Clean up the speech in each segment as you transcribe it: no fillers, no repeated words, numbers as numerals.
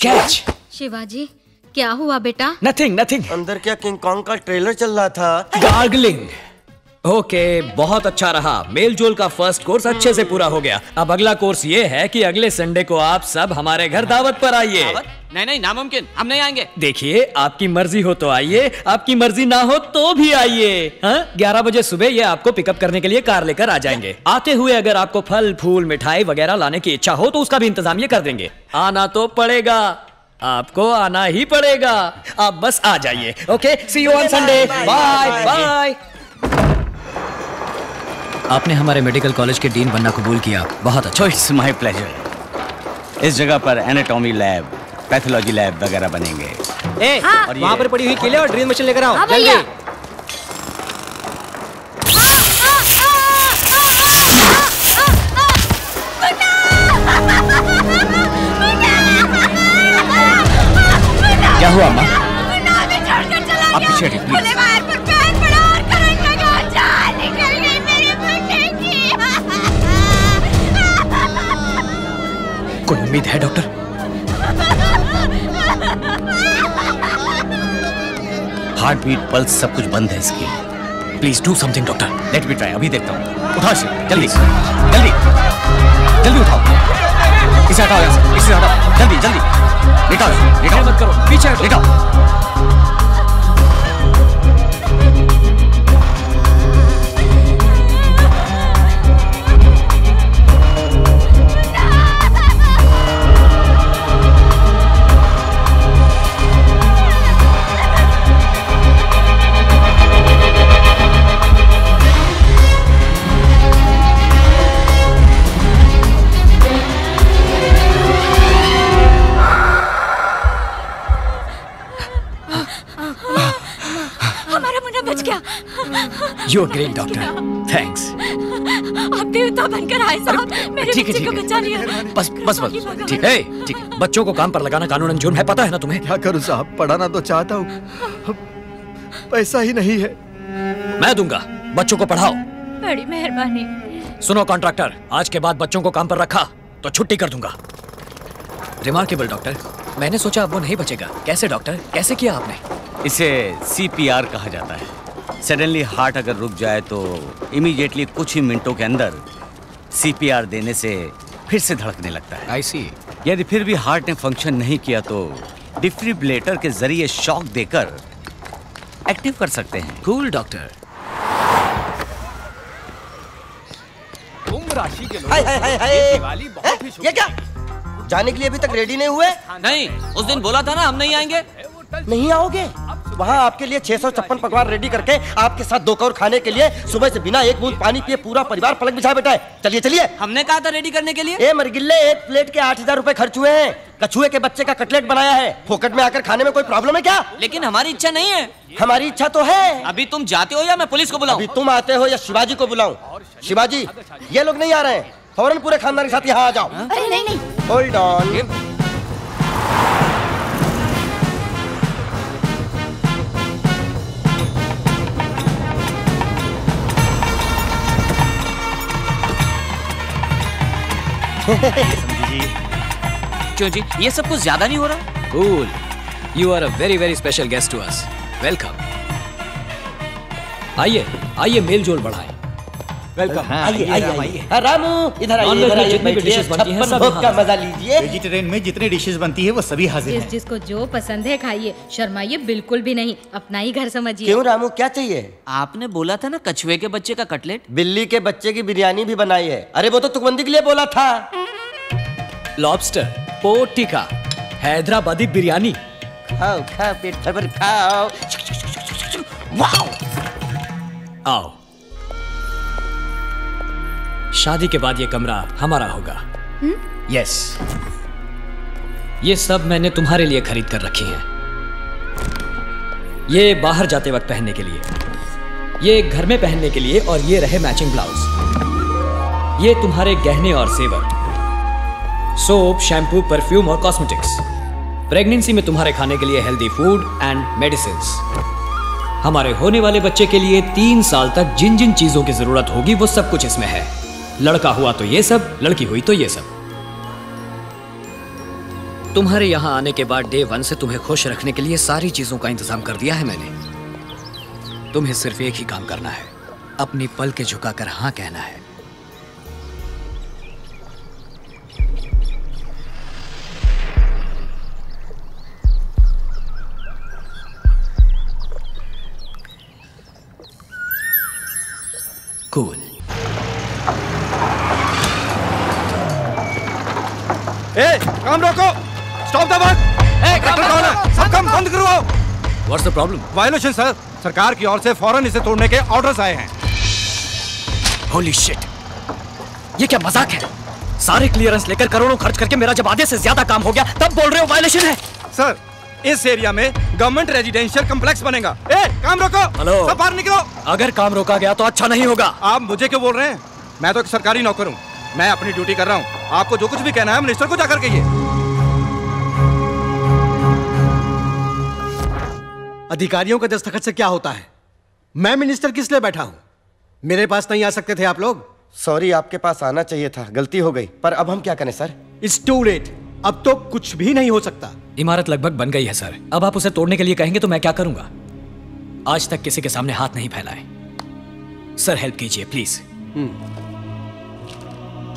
Catch. Shivaji क्या हुआ बेटा? Nothing nothing. अंदर क्या किंग कॉन्ग का ट्रेलर चल रहा था? गार्गलिंग। ओके, बहुत अच्छा रहा। मेल जोल का फर्स्ट कोर्स अच्छे से पूरा हो गया। अब अगला कोर्स ये है कि अगले संडे को आप सब हमारे घर दावत पर आइए। नहीं नहीं, नामुमकिन, हम नहीं आएंगे। देखिए, आपकी मर्जी हो तो आइए, आपकी मर्जी ना हो तो भी आइए। 11 बजे सुबह ये आपको पिकअप करने के लिए कार लेकर आ जाएंगे। आते हुए अगर आपको फल फूल मिठाई वगैरह लाने की इच्छा हो तो उसका भी इंतजाम ये कर देंगे। आना तो पड़ेगा, आपको आना ही पड़ेगा। आप बस आ जाइए। Okay, see you on Sunday. Bye bye. आपने हमारे मेडिकल कॉलेज के डीन बनना कबूल किया, बहुत अच्छा। It's my pleasure. इस जगह पर एनाटॉमी लैब, पैथोलॉजी लैब वगैरह बनेंगे। हाँ, और वहाँ पर पड़ी हुई किले और ड्रिल मशीन लेकर आओ। जल्दी। क्या हुआ अम्मा? आप पीछे हटिए प्लीज। कोई उम्मीद है डॉक्टर? हार्ट बीट, पल्स सब कुछ बंद है इसकी। Please do something doctor. Let me try, अभी देखता हूँ। उठाओ इसे, जल्दी जल्दी जल्दी उठाओ। इसे हटाओ यहाँ से, इसे हटाओ, जल्दी जल्दी। लेटाओ, लेटाओ मत करो, पीछे हटो। लेटाओ। You are great, doctor. Thanks. आप देवता बनकर आए साहब, मेरे बच्चे को बचा लिया। बस बस बस, ठीक है ठीक है। बच्चों को काम पर लगाना कानूनन जुर्म है, पता है ना तुम्हें? क्या करूं साहब, पढ़ाना तो चाहता हूँ, पैसा ही नहीं है। मैं दूंगा, बच्चों को पढ़ाओ। बड़ी मेहरबानी। सुनो कॉन्ट्रैक्टर, आज के बाद बच्चों को काम पर रखा तो छुट्टी कर दूंगा। रिमार्केबल डॉक्टर, मैंने सोचा अब वो नहीं बचेगा। कैसे डॉक्टर, कैसे किया आपने? इसे CPR कहा जाता है। सडनली हार्ट अगर रुक जाए तो इमीडिएटली कुछ ही मिनटों के अंदर CPR देने से फिर से धड़कने लगता है। आई सी। यदि फिर भी हार्ट ने फंक्शन नहीं किया तो डिफिब्रिलेटर के जरिए शॉक देकर एक्टिव कर सकते हैं। Cool doctor. कुंभ राशि के लोग दिवाली बहुत ही शुभ। ये क्या? जाने के लिए अभी तक रेडी नहीं हुए? नहीं, उस दिन बोला था ना हम नहीं आएंगे। नहीं आओगे? वहाँ आपके लिए 656 पकवान रेडी करके आपके साथ 2 कौर खाने के लिए सुबह से बिना एक बूंद पानी पिए पूरा परिवार पलक बिछा बैठा है। चलिए चलिए। हमने कहा था रेडी करने के लिए। ए मरगिल्ले, एक प्लेट के 8000 रुपए खर्च हुए हैं। कछुए के बच्चे का कटलेट बनाया है, फोकट में आकर खाने में कोई प्रॉब्लम है क्या? लेकिन हमारी इच्छा नहीं है। हमारी इच्छा तो है। अभी तुम जाते हो या मैं पुलिस को बुलाऊं? अभी तुम आते हो या शिवाजी को बुलाऊं? शिवाजी, ये लोग नहीं आ रहे हैं, फौरन पूरे खानदान के साथ यहाँ आ जाओ। अरे नहीं नहीं, होल्ड ऑन। क्यों जी, ये सब कुछ ज्यादा नहीं हो रहा? Cool, you are a very very special guest to us. Welcome. आइए आइए, मेल जोल बढ़ाएं। वेलकम। आइए आइए। रामू इधर आइए, इधर आइए, जितनी भी डिशेस बनती हैं सब भोग का मजा लीजिए। वेजिटेरियन में जितनी डिशेस बनती है वो सभी हाजिर हैं। जिसको जो पसंद है खाइए, शर्माइए बिल्कुल भी नहीं, अपना ही घर समझिए। क्यों रामू, क्या चाहिए? आपने बोला था ना कछुए के बच्चे का कटलेट। बिल्ली के बच्चे की बिरयानी भी बनाई है। अरे वो तो तुकबंदी के लिए बोला था। Lobster, pork tikka, Hyderabadi biryani. खाओ खाओ, पेट भर खाओ। वाओ। आओ। शादी के बाद ये कमरा हमारा होगा। यस। ये सब मैंने तुम्हारे लिए खरीद कर रखी हैं। ये बाहर जाते वक्त पहनने के लिए, ये घर में पहनने के लिए, और ये रहे मैचिंग ब्लाउज। ये तुम्हारे गहने और सेवर, सोप, शैम्पू, परफ्यूम और कॉस्मेटिक्स। प्रेगनेंसी में तुम्हारे खाने के लिए हेल्दी फूड एंड मेडिसिन्स। हमारे होने वाले बच्चे के लिए 3 साल तक जिन जिन चीजों की जरूरत होगी वो सब कुछ इसमें है। लड़का हुआ तो ये सब, लड़की हुई तो ये सब। तुम्हारे यहाँ आने के बाद डे 1 से तुम्हें खुश रखने के लिए सारी चीजों का इंतजाम कर दिया है मैंने। तुम्हें सिर्फ एक ही काम करना है, अपनी पलकें झुकाकर हाँ कहना है। कूल। काम रोको, स्टॉप द वर्क। सब काम बंद करवाओ। What's the problem? Violation sir, सरकार की ओर से फौरन इसे तोड़ने के ऑर्डर्स आए हैं। Holy shit! ये क्या मजाक है? सारे क्लियरेंस लेकर करोड़ों खर्च करके मेरा जब आधे से ज्यादा काम हो गया तब बोल रहे हो वायलेशन है? सर, इस एरिया में गवर्नमेंट रेजिडेंशियल कॉम्प्लेक्स बनेगा। काम रोको। हेलो। सब बाहर निकलो। अगर काम रोका गया तो अच्छा नहीं होगा। आप मुझे क्यों बोल रहे हैं? मैं तो एक सरकारी नौकर हूँ, मैं अपनी ड्यूटी कर रहा हूँ। आपको जो कुछ भी कहना है मिनिस्टर को जाकर कहिए। अधिकारियों के दस्तखत से क्या होता है? मैं मिनिस्टर किस लिए बैठा हूँ? मेरे पास नहीं आ सकते थे आप लोग? सॉरी, आपके पास आना चाहिए था, गलती हो गई। पर अब हम क्या करें सर? It's to late. अब तो कुछ भी नहीं हो सकता। इमारत लगभग बन गई है सर, अब आप उसे तोड़ने के लिए कहेंगे तो मैं क्या करूंगा? आज तक किसी के सामने हाथ नहीं फैलाए। सर हेल्प कीजिए प्लीज।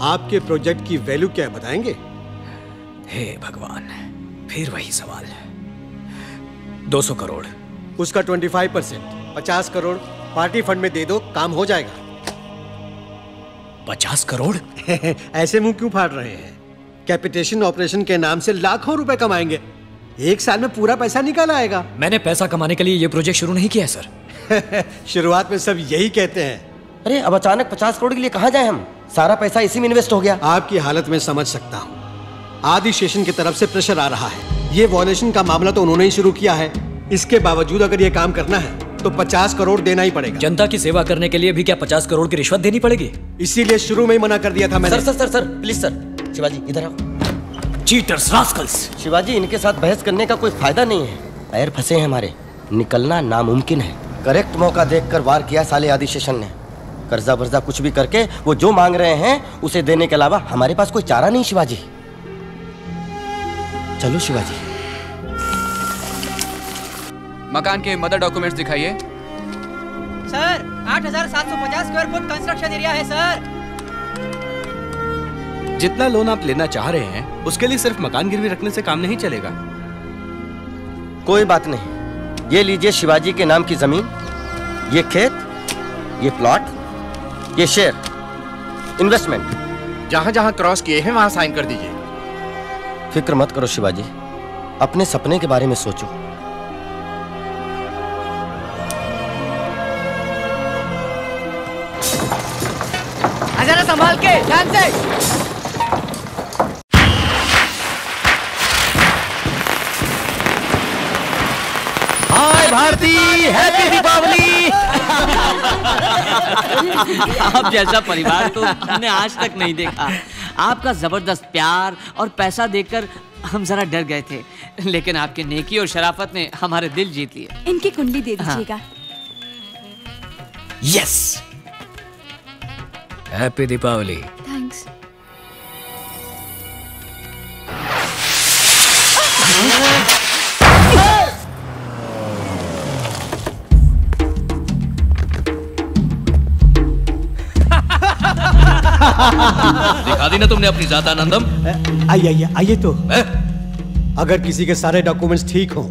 आपके प्रोजेक्ट की वैल्यू क्या है बताएंगे? हे भगवान, फिर वही सवाल। 200 करोड़। उसका 25%, 50 करोड़ पार्टी फंड में दे दो, काम हो जाएगा। 50 करोड़? ऐसे मुंह क्यों फाड़ रहे हैं? कैपिटेशन ऑपरेशन के नाम से लाखों रुपए कमाएंगे। एक साल में पूरा पैसा निकल आएगा। मैंने पैसा कमाने के लिए ये प्रोजेक्ट शुरू नहीं किया है सर। शुरुआत में सब यही कहते हैं। अरे अब अचानक 50 करोड़ के लिए कहाँ जाए हम? सारा पैसा इसी में इन्वेस्ट हो गया। आपकी हालत में समझ सकता हूँ। आदि स्टेशन की तरफ से प्रेशर आ रहा है। ये वॉयलेशन का मामला तो उन्होंने ही शुरू किया है। इसके बावजूद अगर ये काम करना है तो 50 करोड़ देना ही पड़ेगा। जनता की सेवा करने के लिए भी क्या 50 करोड़ की रिश्वत देनी पड़ेगी? इसीलिए शुरू में ही मना कर दिया था मैंने। Sir please sir. शिवाजी इधर आओ। Cheaters, Rascals. शिवाजी, इनके साथ बहस करने का कोई फायदा नहीं है। पैर फंसे हैं हमारे, निकलना नामुमकिन है। करेक्ट मौका देखकर वार किया साले आदि शेषन ने। कर्जा वर्जा कुछ भी करके वो जो मांग रहे हैं उसे देने के अलावा हमारे पास कोई चारा नहीं। शिवाजी चलो शिवाजी। मकान के मदर डॉक्यूमेंट्स दिखाइए। Sir 8750 square foot construction area है सर। जितना लोन आप लेना चाह रहे हैं उसके लिए सिर्फ मकान गिरवी रखने से काम नहीं चलेगा। कोई बात नहीं, ये लीजिए शिवाजी के नाम की जमीन, ये खेत, ये प्लॉट, ये शेयर, इन्वेस्टमेंट। जहां जहां क्रॉस किए हैं वहां साइन कर दीजिए। फिक्र मत करो शिवाजी, अपने सपने के बारे में सोचो। जरा संभाल के, ध्यान से। हाय भारती, हैप्पी दीपावली। आप जैसा परिवार तो हमने आज तक नहीं देखा। आपका जबरदस्त प्यार और पैसा देखकर हम जरा डर गए थे, लेकिन आपके नेकी और शराफत ने हमारे दिल जीत लिए। इनकी कुंडली दे दीजिएगा। Yes, happy Deepawali. थैंक्स। दिखा दी ना तुमने अपनी जात आनंदम। आइए तो। अगर किसी के सारे डॉक्यूमेंट्स ठीक हों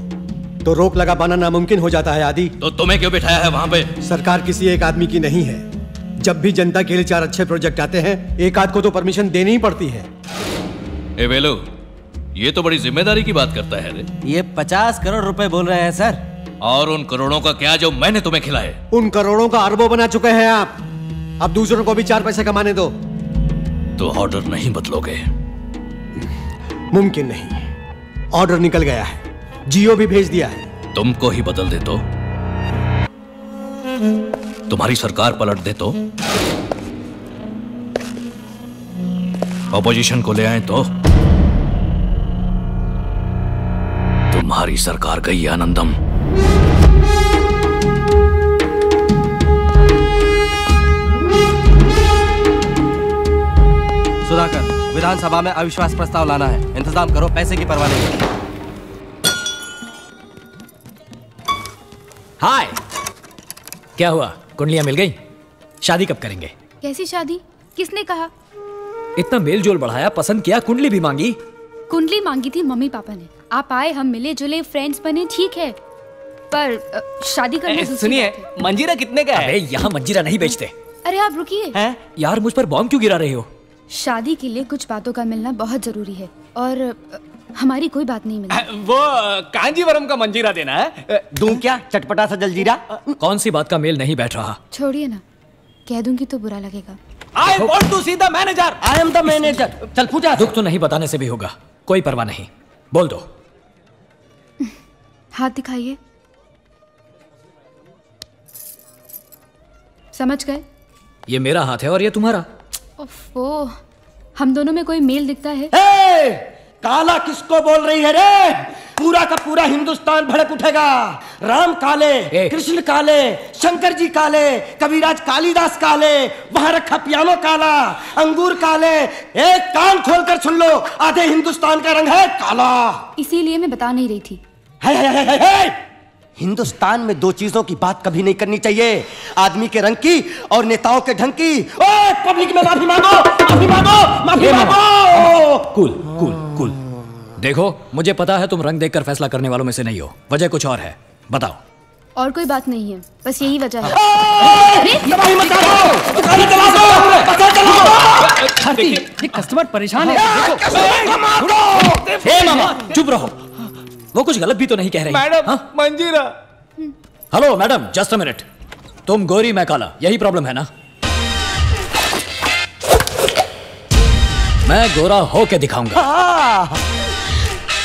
तो रोक लगा पाना नामुमकिन हो जाता है आदि। तो तुम्हें क्यों बिठाया है वहां पे? सरकार किसी एक आदमी की नहीं है। जब भी जनता के लिए 4 अच्छे प्रोजेक्ट आते हैं, एक आध को तो परमिशन देनी ही पड़ती है। ए वेलो, ये तो बड़ी जिम्मेदारी की बात करता है रे। ये 50 करोड़ रुपए बोल रहे हैं सर। और उन करोड़ों का क्या जो मैंने तुम्हें खिलाए? उन करोड़ों का अरबों बना चुके हैं आप। अब दूसरों को भी 4 पैसे कमाने दो। तो ऑर्डर नहीं बदलोगे? मुमकिन नहीं, ऑर्डर निकल गया है, जियो भी भेज दिया है। तुमको ही बदल दे तो? तुम्हारी सरकार पलट दे तो? ऑपोजिशन को ले आए तो? तुम्हारी सरकार गई आनंदम। सुधाकर, विधानसभा में अविश्वास प्रस्ताव लाना है। इंतजाम करो, पैसे की परवाह नहीं। हाय, क्या हुआ? कुंडलियां मिल गई? शादी कब करेंगे? कैसी शादी? किसने कहा? इतना मेल जोल बढ़ाया, पसंद किया, कुंडली भी मांगी। कुंडली मांगी थी मम्मी पापा ने। आप आए, हम मिले जुले, फ्रेंड्स बने, ठीक है, पर शादी करना। सुनिए, मंजीरा कितने का है? अबे यहाँ मंजीरा नहीं बेचते। अरे आप रुकिए। यार मुझ पर बॉम्ब क्यों गिरा रहे हो? शादी के लिए कुछ बातों का मिलना बहुत जरूरी है और हमारी कोई बात नहीं मिली। वो कांजीवरम का मंजीरा देना है। दूं क्या चटपटा सा जलजीरा? कौन सी बात का मेल नहीं बैठ रहा? छोड़िए ना, कह दूंगी तो बुरा लगेगा। I want to see the manager. I am the manager. चल पूजा। दुख तो नहीं बताने से भी होगा, कोई परवाह नहीं, बोल दो। हाथ दिखाइए। समझ गए? ये मेरा हाथ है और ये तुम्हारा। ओफो, हम दोनों में कोई मेल दिखता है? काला किसको बोल रही है रे? पूरा का पूरा हिंदुस्तान भड़क उठेगा। राम काले, कृष्ण काले, शंकर जी काले, कविराज कालिदास काले, वहां रखा पियानो काला, अंगूर काले। एक कान खोलकर सुन लो, आधे हिंदुस्तान का रंग है काला। इसीलिए मैं बता नहीं रही थी। है। हिंदुस्तान में दो चीजों की बात कभी नहीं करनी चाहिए, आदमी के रंग की और नेताओं के ढंग की। पब्लिक में माफी मांगो, माफी मांगो, माफी मांगो। Cool cool cool. देखो, मुझे पता है तुम रंग देखकर फैसला करने वालों में से नहीं हो, वजह कुछ और है, बताओ। और कोई बात नहीं है, बस यही वजह है। कस्टमर परेशान है। मामा चुप रहो, वो कुछ गलत भी तो नहीं कह रही। मैडम, मंजीरा। Hello madam, just a minute. तुम गोरी, मैं काला, यही प्रॉब्लम है ना? मैं गोरा होके दिखाऊंगा।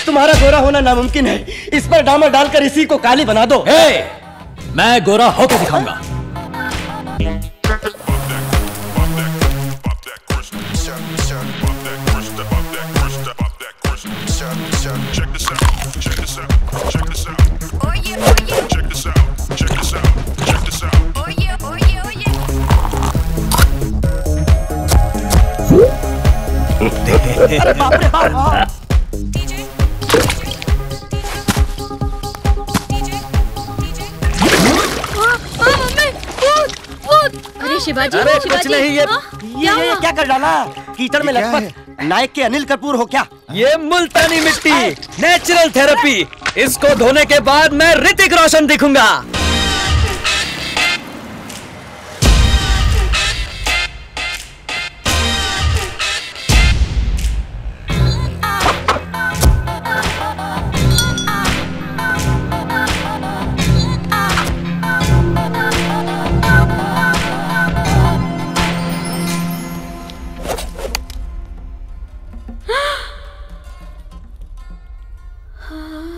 तुम्हारा गोरा होना नामुमकिन है, इस पर डामर डालकर इसी को काली बना दो। मैं गोरा होके दिखाऊंगा। अरे बाप रे बाप। अरे शिवाजी, अरे कुछ नहीं, ये क्या कर डाला? कीचड़ में लटपट नायक के अनिल कपूर हो क्या? ये मुल्तानी मिट्टी, नेचुरल थेरेपी। इसको धोने के बाद मैं ऋतिक रोशन दिखूंगा।